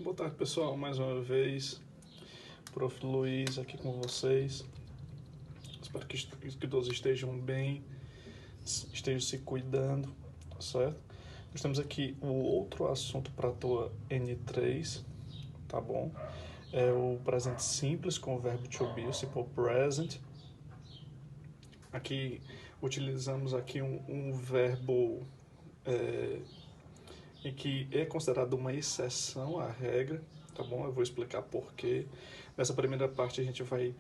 Boa tarde, pessoal. Mais uma vez, Prof. Luiz aqui com vocês. Espero que todos estejam bem, estejam se cuidando, certo? Nós temos aqui o outro assunto para a tua N3, tá bom? É o presente simples com o verbo to be, o simple present. Aqui utilizamos aqui um verbo em que é considerado uma exceção à regra, tá bom? Eu vou explicar por quê. Nessa primeira parte a gente vai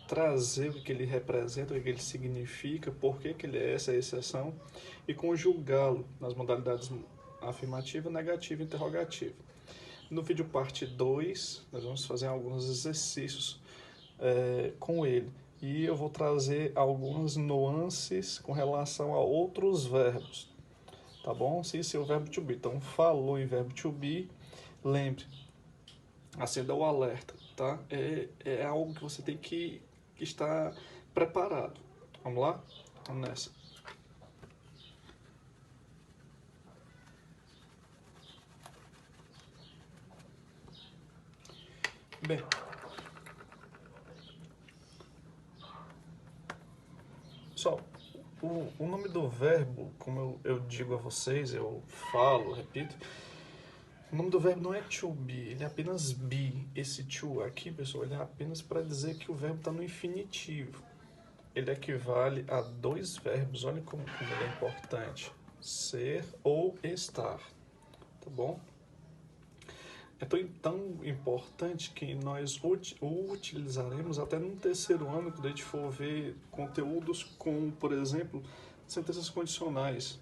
trazer o que ele representa, o que ele significa, por que ele é essa exceção e conjugá-lo nas modalidades afirmativa, negativa e interrogativa. No vídeo parte 2, nós vamos fazer alguns exercícios com ele. E eu vou trazer algumas nuances com relação a outros verbos, tá bom? Se esse é o verbo to be. Então, falou em verbo to be, lembre, acenda o alerta, tá? É algo que você tem que estar preparado. Vamos lá? Vamos nessa. Bem, pessoal, o nome do verbo, como eu digo a vocês, eu falo, repito, o nome do verbo não é to be, ele é apenas be. Esse to aqui, pessoal, ele é apenas para dizer que o verbo está no infinitivo. Ele equivale a dois verbos, olha como ele é importante, ser ou estar, tá bom? É tão importante que nós o utilizaremos até no terceiro ano, quando a gente for ver conteúdos com, por exemplo, sentenças condicionais,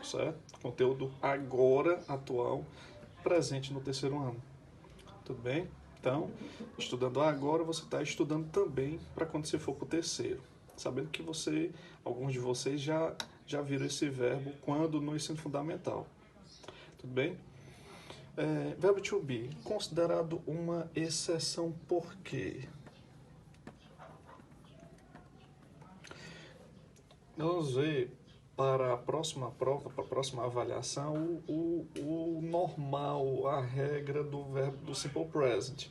certo? Conteúdo agora, atual, presente no terceiro ano, tudo bem? Então, estudando agora, você está estudando também para quando você for para o terceiro, sabendo que alguns de vocês já viram esse verbo quando no ensino fundamental, tudo bem? Verbo to be, considerado uma exceção por quê? Vamos ver para a próxima prova, para a próxima avaliação, o normal, a regra do verbo do simple present,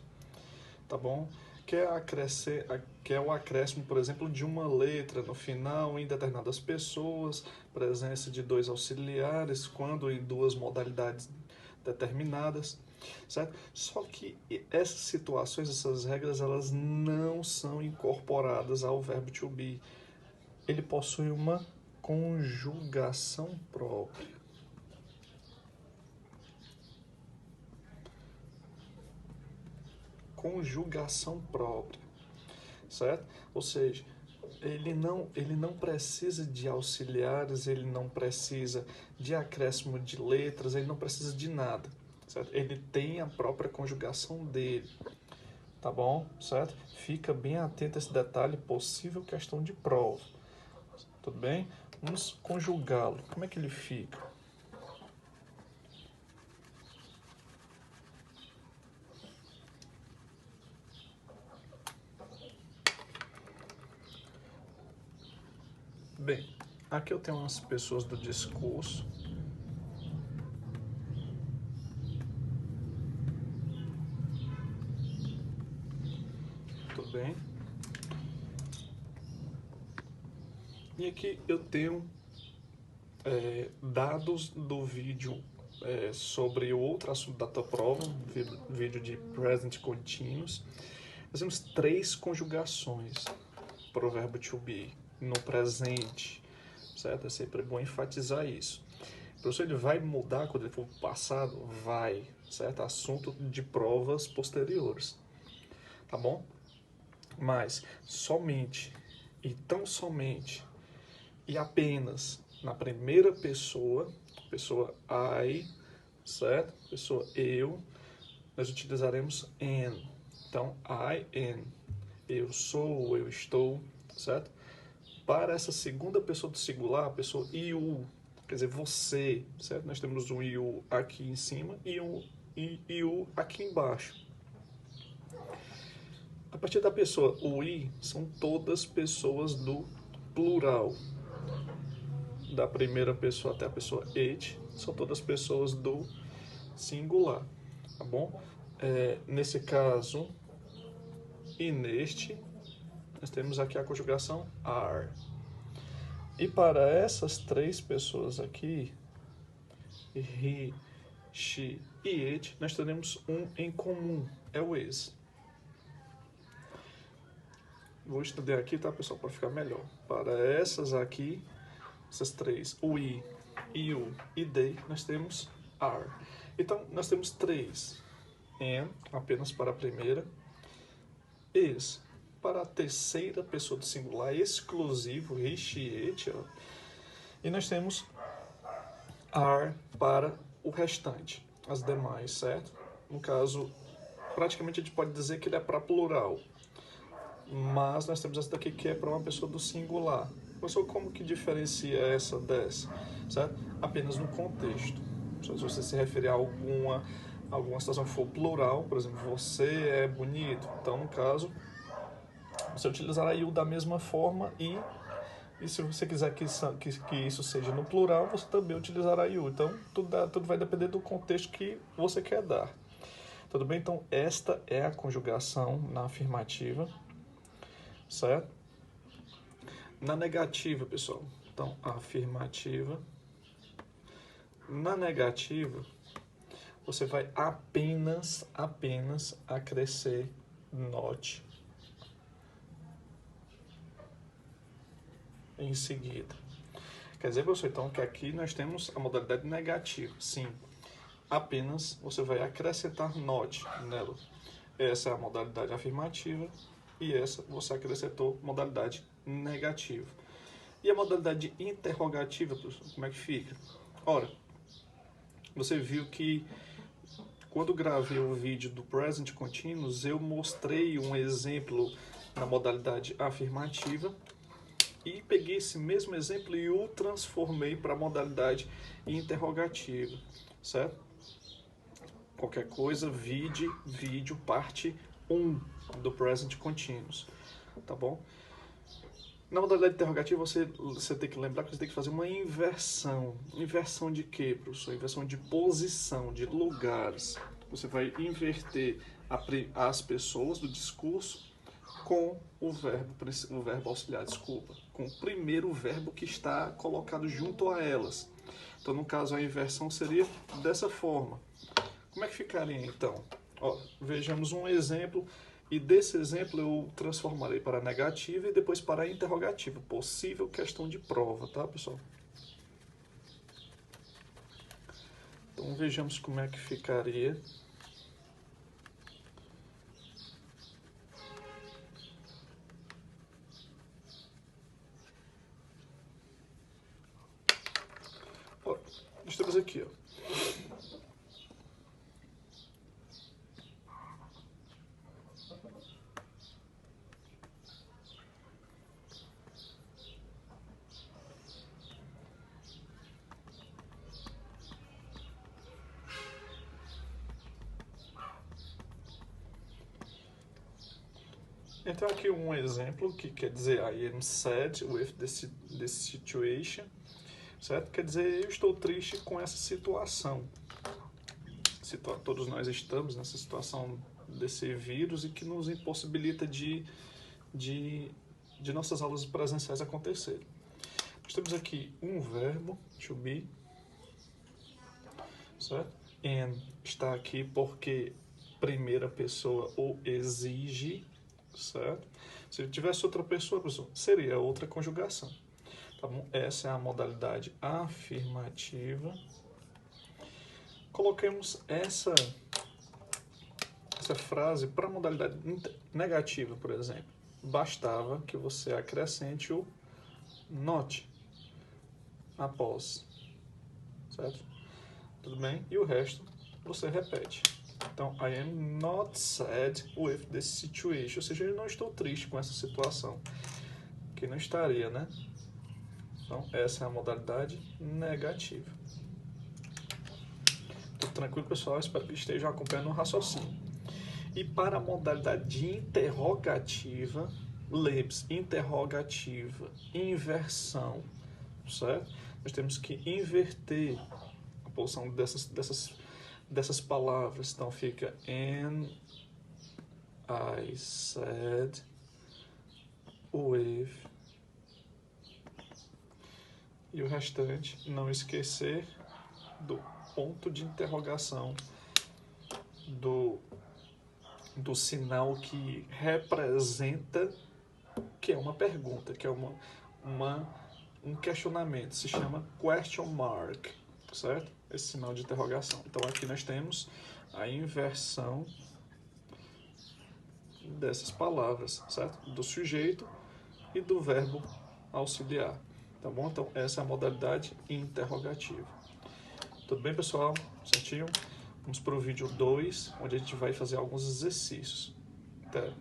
tá bom? Que é o acréscimo, por exemplo, de uma letra no final em determinadas pessoas, presença de dois auxiliares, quando em duas modalidades determinadas, certo? Só que essas situações, essas regras, elas não são incorporadas ao verbo to be. Ele possui uma conjugação própria. Conjugação própria, certo? Ou seja, ele não precisa de auxiliares, ele não precisa de acréscimo de letras, ele não precisa de nada, certo? Ele tem a própria conjugação dele, tá bom? Certo? Fica bem atento a esse detalhe, possível questão de prova, tudo bem? Vamos conjugá-lo. Como é que ele fica? Bem, aqui eu tenho umas pessoas do discurso. Tudo bem? E aqui eu tenho dados do vídeo sobre o outro assunto da tua prova, vídeo de present continuous. Nós temos 3 conjugações para o verbo to be no presente, certo? É sempre bom enfatizar isso. O professor ele vai mudar quando ele for para o passado? Vai, certo? Assunto de provas posteriores, tá bom? Mas somente e tão somente e apenas na primeira pessoa I, certo? Pessoa eu, nós utilizaremos am. Então, I am. Eu sou, eu estou, certo? Para essa segunda pessoa do singular, a pessoa you, quer dizer, você, certo? Nós temos um you aqui em cima e um you aqui embaixo. A partir da pessoa we, são todas pessoas do plural. Da primeira pessoa até a pessoa it, são todas pessoas do singular, tá bom? nesse caso e neste, nós temos aqui a conjugação are. E para essas três pessoas aqui, he, she e it, nós teremos um em comum, é o is. Vou estender aqui, tá, pessoal, para ficar melhor. Para essas aqui, essas três, o I, you e they, nós temos are. Então, nós temos três. Am, apenas para a primeira. Is, para a terceira pessoa do singular exclusivo, he, she, it. Ó. E nós temos are para o restante, as demais, certo? No caso, praticamente a gente pode dizer que ele é para plural. Mas nós temos essa daqui que é para uma pessoa do singular. Pessoal, como que diferencia essa dessa? Certo? Apenas no contexto. Se você se referir a alguma situação que for plural, por exemplo, você é bonito. Então, no caso, você utilizará you da mesma forma e se você quiser que isso seja no plural, você também utilizará you. Então, tudo vai depender do contexto que você quer dar. Tudo bem? Então, esta é a conjugação na afirmativa. Certo? Na negativa, pessoal. Então, afirmativa. Na negativa, você vai apenas acrescer not em seguida. Quer dizer, professor, então, que aqui nós temos a modalidade negativa. Sim, apenas você vai acrescentar not nela. Essa é a modalidade afirmativa. E essa você acrescentou modalidade negativa. E a modalidade interrogativa, professor, como é que fica? Ora, você viu que quando gravei o vídeo do Present Continuous, eu mostrei um exemplo na modalidade afirmativa e peguei esse mesmo exemplo e o transformei para a modalidade interrogativa, certo? Qualquer coisa, vídeo parte 1 do Present Continuous, tá bom? Na modalidade interrogativa, você tem que lembrar que você tem que fazer uma inversão. Inversão de quê, professor? Inversão de posição, de lugares. Você vai inverter as pessoas do discurso com o verbo auxiliar, desculpa, com o primeiro verbo que está colocado junto a elas. Então, no caso, a inversão seria dessa forma. Como é que ficaria, então? Ó, vejamos um exemplo, e desse exemplo eu transformarei para a negativa e depois para a interrogativa. Possível questão de prova, tá, pessoal? Então, vejamos como é que ficaria. Ó, nós temos aqui, ó. Então, aqui um exemplo que quer dizer I am sad with this situation, certo? Quer dizer, eu estou triste com essa situação. Todos nós estamos nessa situação desse vírus e que nos impossibilita de nossas aulas presenciais acontecerem. Nós temos aqui um verbo, to be, certo? And está aqui porque primeira pessoa o exige, certo? Se tivesse outra pessoa, seria outra conjugação. Tá bom? Essa é a modalidade afirmativa. Coloquemos essa frase para a modalidade negativa, por exemplo. Bastava que você acrescente o not após, certo? Tudo bem? E o resto você repete. Então, I am not sad with this situation. Ou seja, eu não estou triste com essa situação. Que não estaria, né? Então, essa é a modalidade negativa. Tudo tranquilo, pessoal? Espero que estejam acompanhando o raciocínio. E para a modalidade interrogativa, lembre-se, interrogativa, inversão, certo? Nós temos que inverter a posição dessas palavras. Então fica and I said with, e o restante não esquecer do ponto de interrogação, do sinal que representa, que é uma pergunta, que é um questionamento, se chama question mark, certo? Esse sinal de interrogação. Então aqui nós temos a inversão dessas palavras, certo? Do sujeito e do verbo auxiliar, tá bom? Então essa é a modalidade interrogativa. Tudo bem, pessoal? Certinho? Vamos para o vídeo 2, onde a gente vai fazer alguns exercícios. Até!